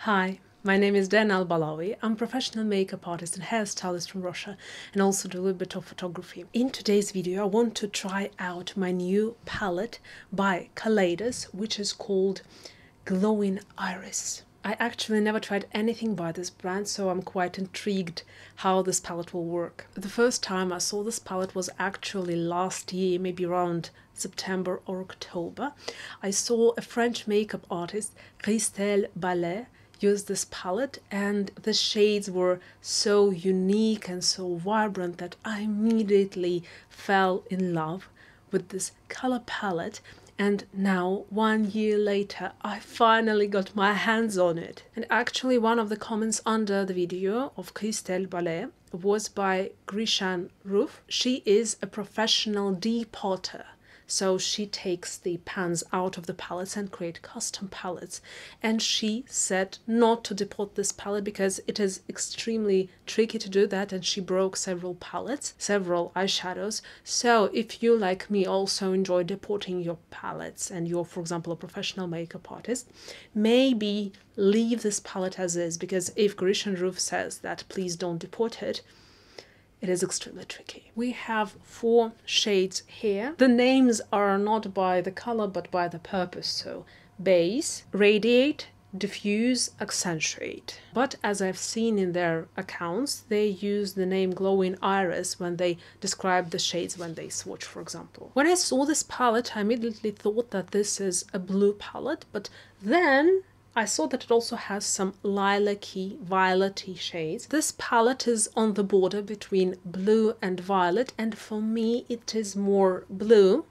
Hi, my name is Dan Al-Balawi. I'm a professional makeup artist and hairstylist from Russia and also do a little bit of photography. In today's video, I want to try out my new palette by Kaleidos, which is called Glowing Iris. I actually never tried anything by this brand, so I'm quite intrigued how this palette will work. The first time I saw this palette was actually last year, maybe around September or October. I saw a French makeup artist, Christelle Ballet, use this palette, and the shades were so unique and so vibrant that I immediately fell in love with this color palette. And now, 1 year later, I finally got my hands on it. And actually one of the comments under the video of Christelle Ballet was by Grishan Roof. She is a professional depotter. So she takes the pans out of the palettes and create custom palettes. And she said not to depot this palette because it is extremely tricky to do that, and she broke several palettes, several eyeshadows. So if you, like me, also enjoy depoting your palettes and you're, for example, a professional makeup artist, maybe leave this palette as is, because if Grishan Roof says that please don't depot it, it is extremely tricky. We have 4 shades here. The names are not by the color but by the purpose. So base, radiate, diffuse, accentuate. But as I've seen in their accounts, they use the name Glowing Iris when they describe the shades when they swatch, for example. When I saw this palette, I immediately thought that this is a blue palette, but then I saw that it also has some lilac-y, violet-y shades. This palette is on the border between blue and violet, and for me it is more blue,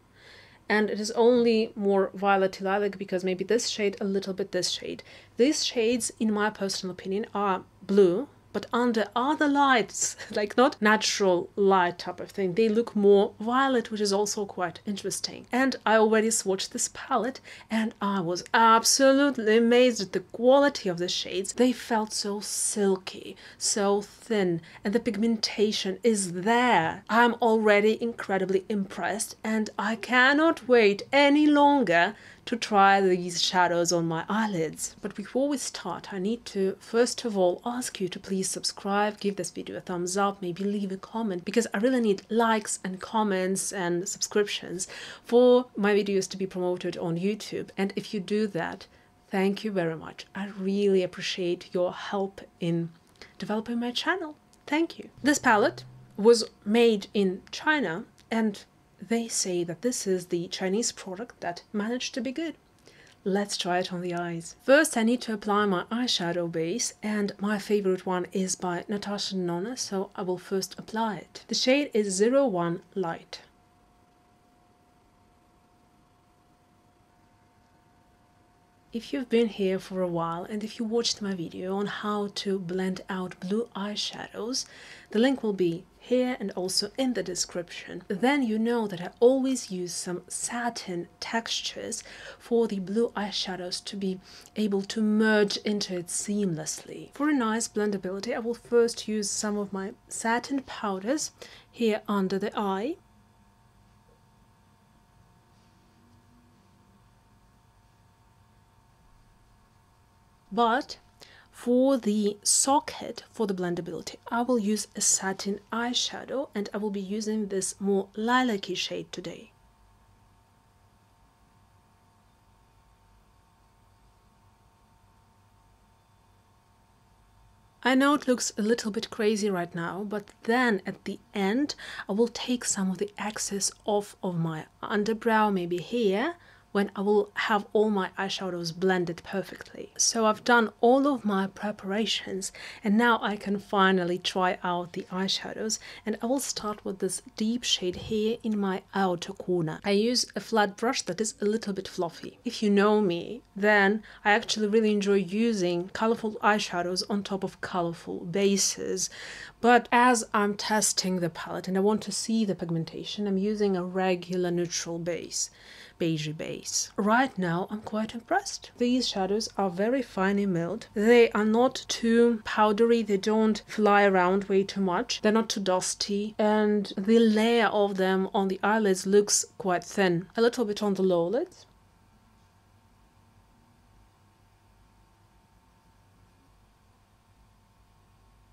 and it is only more violet-y lilac because maybe this shade, a little bit this shade. These shades, in my personal opinion, are blue, but under other lights, like not natural light type of thing, they look more violet, which is also quite interesting. And I already swatched this palette and I was absolutely amazed at the quality of the shades. They felt so silky, so thin, and the pigmentation is there. I'm already incredibly impressed and I cannot wait any longer to try these shadows on my eyelids. But before we start, I need to first of all ask you to please subscribe, give this video a thumbs up, maybe leave a comment, because I really need likes and comments and subscriptions for my videos to be promoted on YouTube. And if you do that, thank you very much. I really appreciate your help in developing my channel. Thank you. This palette was made in China, and they say that this is the Chinese product that managed to be good. Let's try it on the eyes. First, I need to apply my eyeshadow base, and my favorite one is by Natasha Denona, so I will first apply it. The shade is 01 Light. If you've been here for a while and if you watched my video on how to blend out blue eyeshadows, the link will be here and also in the description. Then you know that I always use some satin textures for the blue eyeshadows to be able to merge into it seamlessly. For a nice blendability, I will first use some of my satin powders here under the eye. But for the socket, for the blendability, I will use a satin eyeshadow, and I will be using this more lilac-y shade today. I know it looks a little bit crazy right now, but then at the end I will take some of the excess off of my underbrow, maybe here, when I will have all my eyeshadows blended perfectly. So I've done all of my preparations and now I can finally try out the eyeshadows, and I will start with this deep shade here in my outer corner. I use a flat brush that is a little bit fluffy. If you know me, then I actually really enjoy using colorful eyeshadows on top of colorful bases. But as I'm testing the palette and I want to see the pigmentation, I'm using a regular neutral base. Beigey base. Right now I'm quite impressed. These shadows are very finely milled. They are not too powdery, they don't fly around way too much, they're not too dusty, and the layer of them on the eyelids looks quite thin. A little bit on the lower lids.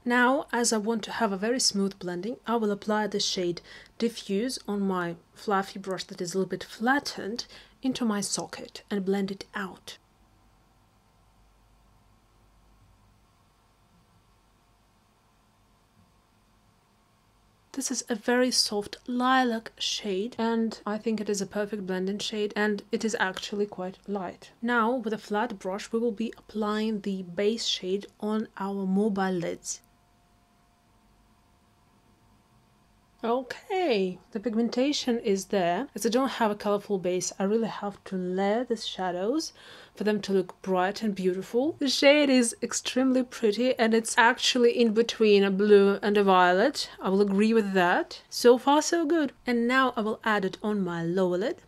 Now, as I want to have a very smooth blending, I will apply the shade Diffuse on my fluffy brush that is a little bit flattened into my socket and blend it out. This is a very soft lilac shade, and I think it is a perfect blending shade, and it is actually quite light. Now, with a flat brush, we will be applying the base shade on our mobile lids. Okay, the pigmentation is there. As I don't have a colorful base, I really have to layer the shadows for them to look bright and beautiful. The shade is extremely pretty, and it's actually in between a blue and a violet. I will agree with that. So far, so good. And now I will add it on my lower lid.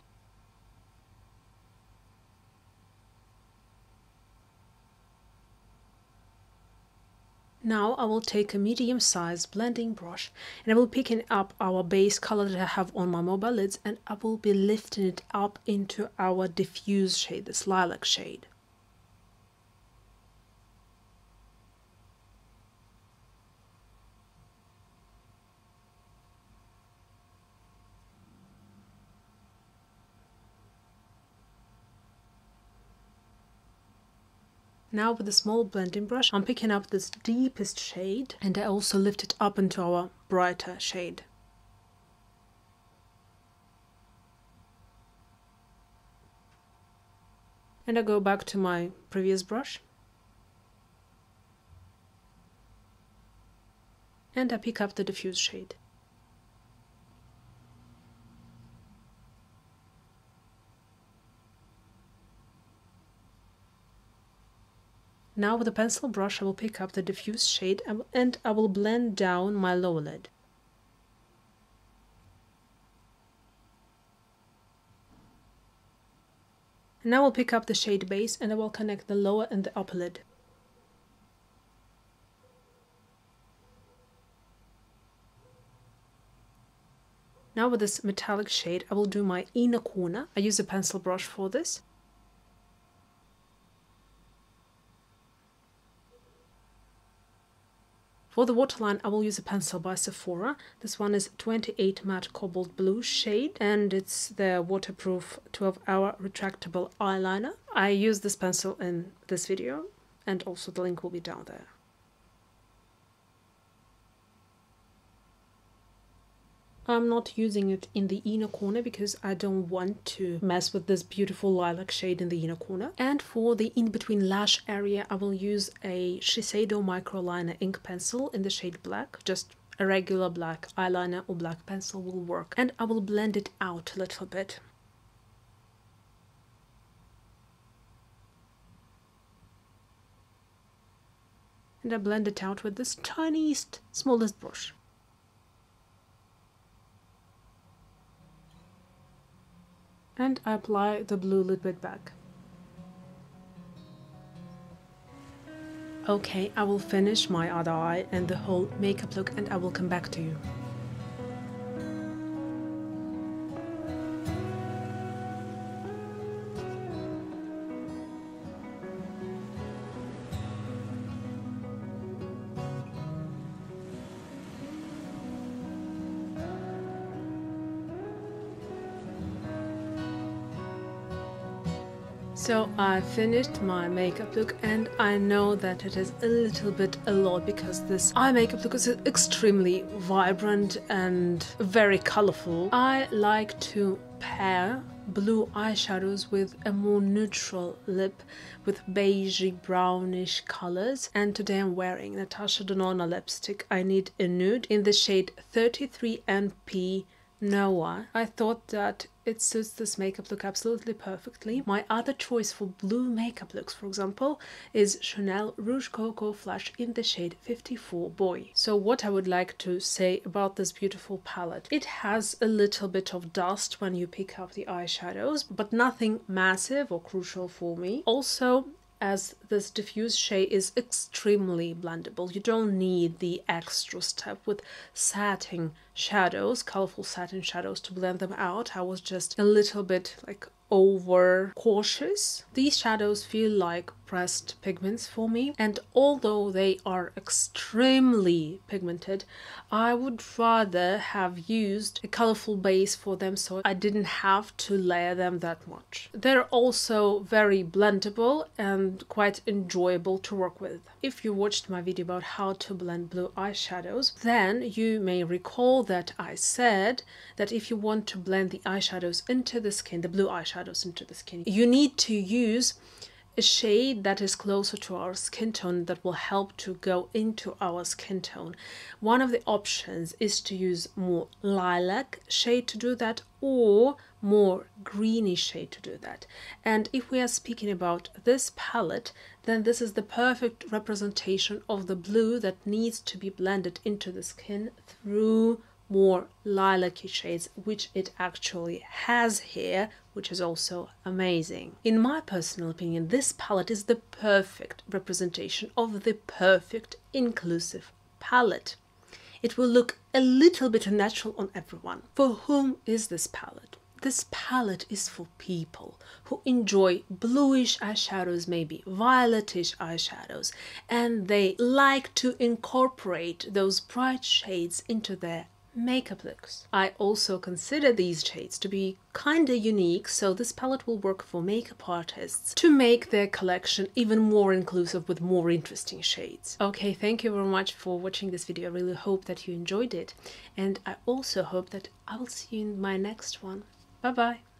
Now I will take a medium-sized blending brush and I will pick up our base color that I have on my mobile lids, and I will be lifting it up into our diffuse shade, this lilac shade. Now with a small blending brush, I'm picking up this deepest shade and I also lift it up into our brighter shade. And I go back to my previous brush. And I pick up the diffuse shade. Now with a pencil brush I will pick up the diffuse shade and I will blend down my lower lid. And now I will pick up the shade base and I will connect the lower and the upper lid. Now with this metallic shade I will do my inner corner. I use a pencil brush for this. For the waterline, I will use a pencil by Sephora. This one is 28 Matte Cobalt Blue shade, and it's the waterproof 12-hour retractable eyeliner. I use this pencil in this video, and also the link will be down there. I'm not using it in the inner corner because I don't want to mess with this beautiful lilac shade in the inner corner. And for the in-between lash area, I will use a Shiseido microliner ink pencil in the shade black. Just a regular black eyeliner or black pencil will work. And I will blend it out a little bit. And I blend it out with this tiniest, smallest brush. And I apply the blue a little bit back. Okay, I will finish my other eye and the whole makeup look and I will come back to you. So I finished my makeup look and I know that it is a little bit a lot because this eye makeup look is extremely vibrant and very colorful. I like to pair blue eyeshadows with a more neutral lip with beigey brownish colors, and today I'm wearing Natasha Denona lipstick. I need a nude in the shade 33NP Noah. I thought that it suits this makeup look absolutely perfectly. My other choice for blue makeup looks, for example, is Chanel Rouge Coco Flush in the shade 54 Boy. So what I would like to say about this beautiful palette, it has a little bit of dust when you pick up the eyeshadows, but nothing massive or crucial for me. Also, as this diffuse shade is extremely blendable, you don't need the extra step with satin shadows, colorful satin shadows, to blend them out. I was just a little bit like over cautious. These shadows feel like pressed pigments for me, and although they are extremely pigmented, I would rather have used a colorful base for them so I didn't have to layer them that much. They're also very blendable and quite enjoyable to work with. If you watched my video about how to blend blue eyeshadows, then you may recall that I said that if you want to blend the eyeshadows into the skin, the blue eyeshadows into the skin, you need to use a shade that is closer to our skin tone that will help to go into our skin tone. One of the options is to use more lilac shade to do that, or more greeny shade to do that. And if we are speaking about this palette, then this is the perfect representation of the blue that needs to be blended into the skin through more lilac-y shades, which it actually has here, which is also amazing. In my personal opinion, this palette is the perfect representation of the perfect inclusive palette. It will look a little bit unnatural on everyone. For whom is this palette? This palette is for people who enjoy bluish eyeshadows, maybe violetish eyeshadows, and they like to incorporate those bright shades into their makeup looks. I also consider these shades to be kinda unique, so this palette will work for makeup artists to make their collection even more inclusive with more interesting shades. Okay, thank you very much for watching this video. I really hope that you enjoyed it, and I also hope that I will see you in my next one. Bye bye!